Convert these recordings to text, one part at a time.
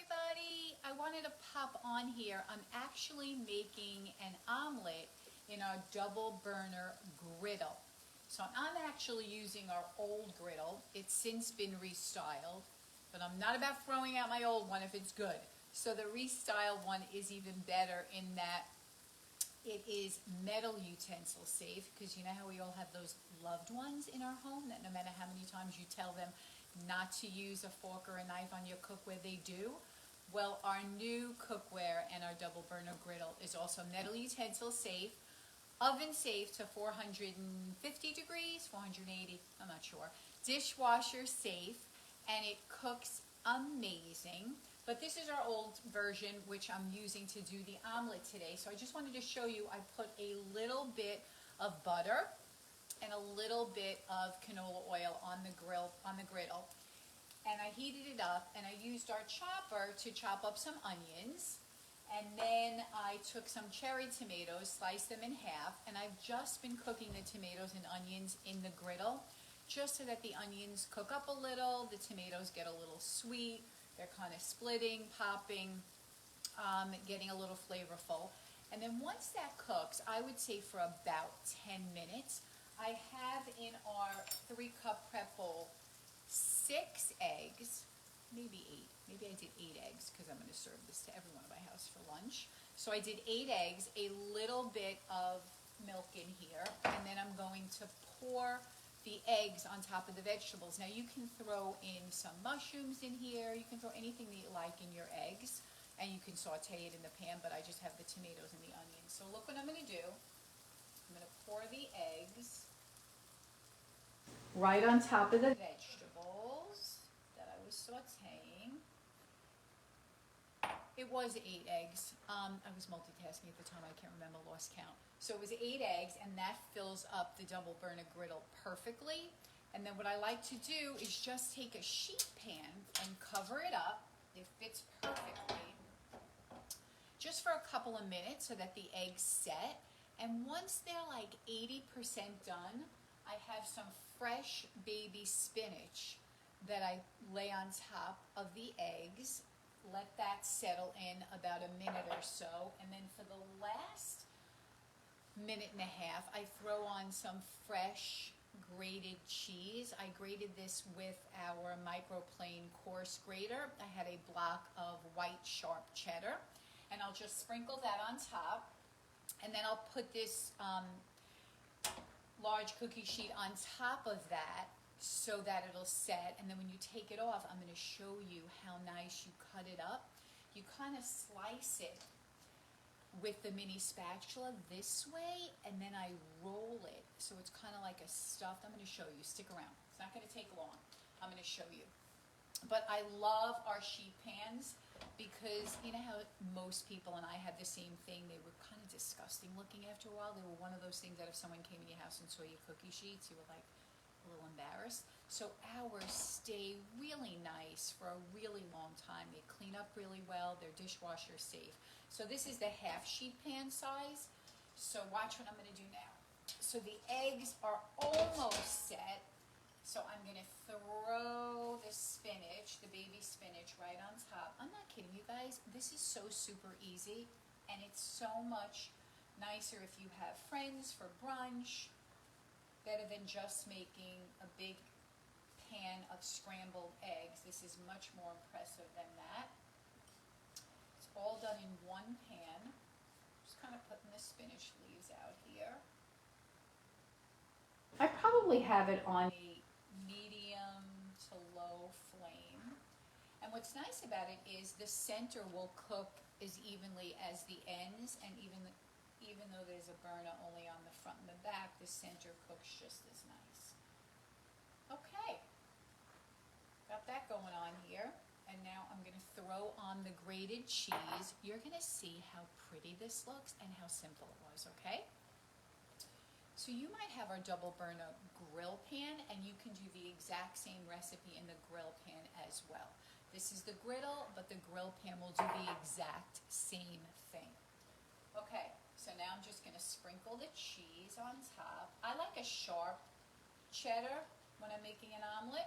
everybody, I wanted to pop on here. I'm actually making an omelet in our double burner griddle. So I'm actually using our old griddle. It's since been restyled, but I'm not about throwing out my old one if it's good. So the restyled one is even better in that it is metal utensil safe, because you know how we all have those loved ones in our home that no matter how many times you tell them not to use a fork or a knife on your cookware, they do. Well, our new cookware and our double burner griddle is also metal utensil safe, oven safe to 450 degrees, 480, I'm not sure, dishwasher safe, and it cooks amazing. But this is our old version, which I'm using to do the omelet today. So I just wanted to show you, I put a little bit of butter and a little bit of canola oil on the griddle. And I heated it up, and I used our chopper to chop up some onions. And then I took some cherry tomatoes, sliced them in half, and I've just been cooking the tomatoes and onions in the griddle, just so that the onions cook up a little, the tomatoes get a little sweet, they're kind of splitting, popping, getting a little flavorful. And then once that cooks, I would say for about 10 minutes, I have in our 3-cup prep bowl 6 eggs, maybe 8. Maybe I did 8 eggs because I'm going to serve this to everyone at my house for lunch. So I did 8 eggs, a little bit of milk in here, and then I'm going to pour the eggs on top of the vegetables. Now you can throw in some mushrooms in here, you can throw anything that you like in your eggs, and you can saute it in the pan, but I just have the tomatoes and the onions. So look what I'm going to do. I'm going to pour the eggs right on top of the vegetables that I was sauteing. It was 8 eggs. I was multitasking at the time, I can't remember, lost count. So it was 8 eggs, and that fills up the double burner griddle perfectly. And then what I like to do is just take a sheet pan and cover it up. It fits perfectly. Just for a couple of minutes so that the eggs set. And once they're like 80% done, I have some fresh baby spinach that I lay on top of the eggs. Let that settle in about a minute or so, and then for the last minute and a half, I throw on some fresh grated cheese. I grated this with our microplane coarse grater. I had a block of white sharp cheddar, and I'll just sprinkle that on top, and then I'll put this large cookie sheet on top of that, so that it'll set. And then when you take it off, I'm going to show you how nice you cut it up. You kind of slice it with the mini spatula this way, and then I roll it so it's kind of like a stuffed. I'm going to show you. Stick around. It's not going to take long. I'm going to show you. But I love our sheet pans because you know how most people, and I had the same thing, they were kind of disgusting looking after a while. They were one of those things that if someone came in your house and saw your cookie sheets, you were like, a little embarrassed. So ours stay really nice for a really long time. They clean up really well. They're dishwasher safe. So this is the half sheet pan size. So watch what I'm going to do now. So the eggs are almost set. So I'm going to throw the spinach, the baby spinach, right on top. I'm not kidding you guys. This is so super easy, and it's so much nicer if you have friends for brunch. Better than just making a big pan of scrambled eggs. This is much more impressive than that. It's all done in one pan. Just kind of putting the spinach leaves out here. I probably have it on a medium to low flame. And what's nice about it is the center will cook as evenly as the ends, and even though there's a burner only on the front and the back, the center cooks just as nice. Okay, got that going on here. And now I'm going to throw on the grated cheese. You're going to see how pretty this looks and how simple it was, okay? So you might have our double burner grill pan, and you can do the exact same recipe in the grill pan as well. This is the griddle, but the grill pan will do the exact same thing. Okay, so now I'm just going to sprinkle the cheese on top. I like a sharp cheddar when I'm making an omelet,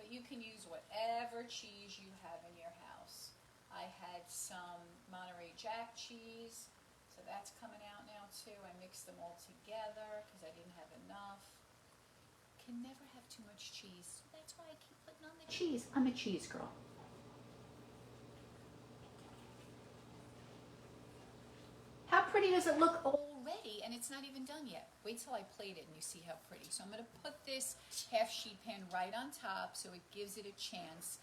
but you can use whatever cheese you have in your house. I had some Monterey Jack cheese, so that's coming out now too. I mixed them all together because I didn't have enough. Can never have too much cheese, so that's why I keep putting on the cheese. I'm a cheese girl. How pretty does it look already? And it's not even done yet. Wait till I plate it and you see how pretty. So I'm going to put this half sheet pan right on top so it gives it a chance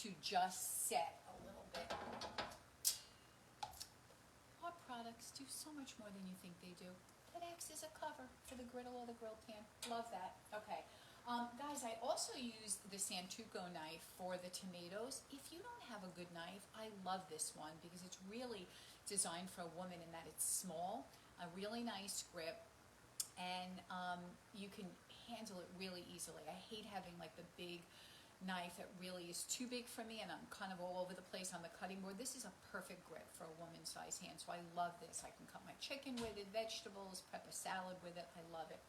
to just set a little bit. Our products do so much more than you think they do. It acts as a cover for the griddle or the grill pan. Love that. Okay. Guys, I also used the Santuco knife for the tomatoes. If you don't have a good knife, I love this one because it's really designed for a woman in that it's small, a really nice grip, and you can handle it really easily. I hate having like the big knife that really is too big for me and I'm kind of all over the place on the cutting board. This is a perfect grip for a woman's size hand, so I love this. I can cut my chicken with it, vegetables, prep a salad with it. I love it.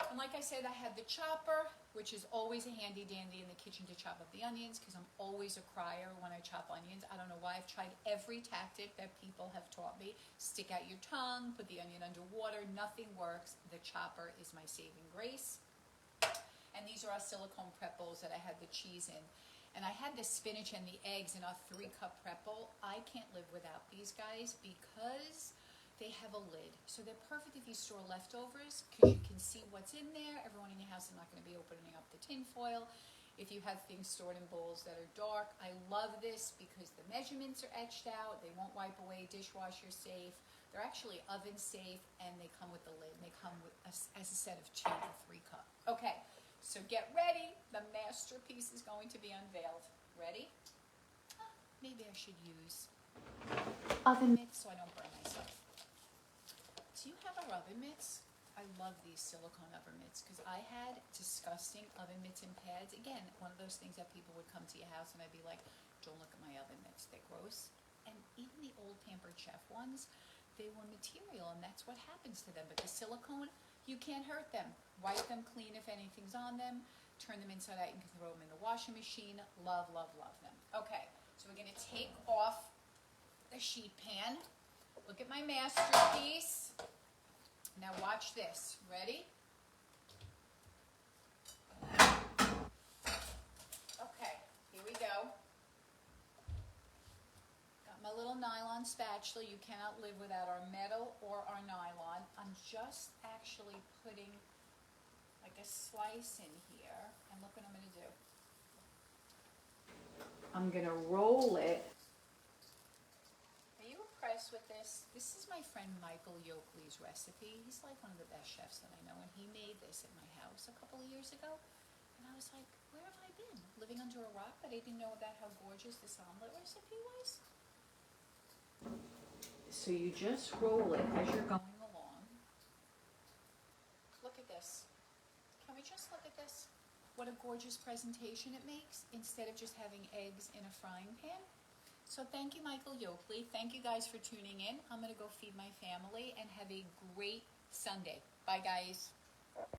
And like I said, I had the chopper, which is always a handy dandy in the kitchen to chop up the onions because I'm always a crier when I chop onions. I don't know why. I've tried every tactic that people have taught me. Stick out your tongue, put the onion under water. Nothing works. The chopper is my saving grace. And these are our silicone prep bowls that I had the cheese in. And I had the spinach and the eggs in our 3-cup prep bowl. I can't live without these guys because they have a lid. So they're perfect if you store leftovers because you can see what's in there. Everyone in your house is not going to be opening up the tin foil. If you have things stored in bowls that are dark, I love this because the measurements are etched out. They won't wipe away, dishwasher safe. They're actually oven safe, and they come with the lid. They come with as a set of 2 to 3-cup. Okay, so get ready. The masterpiece is going to be unveiled. Ready? Maybe I should use oven mitts so I don't burn myself. Do you have our oven mitts? I love these silicone oven mitts because I had disgusting oven mitts and pads. Again, one of those things that people would come to your house and I'd be like, don't look at my oven mitts, they're gross. And even the old Pampered Chef ones, they were material and that's what happens to them. But the silicone, you can't hurt them. Wipe them clean if anything's on them. Turn them inside out. You can throw them in the washing machine. Love, love, love them. Okay, so we're going to take off the sheet pan. Look at my masterpiece. Now watch this. Ready? Okay, here we go. Got my little nylon spatula. You cannot live without our metal or our nylon. I'm just actually putting like a slice in here. And look what I'm going to do. I'm going to roll it. Impressed with this. This is my friend Michael Yoakley's recipe. He's like one of the best chefs that I know, and he made this at my house a couple of years ago. And I was like, where have I been? Living under a rock, but I didn't know about how gorgeous this omelet recipe was. So you just roll it as you're going along. Look at this. Can we just look at this? What a gorgeous presentation it makes instead of just having eggs in a frying pan. So thank you, Michael Yoakley. Thank you guys for tuning in. I'm going to go feed my family and have a great Sunday. Bye, guys.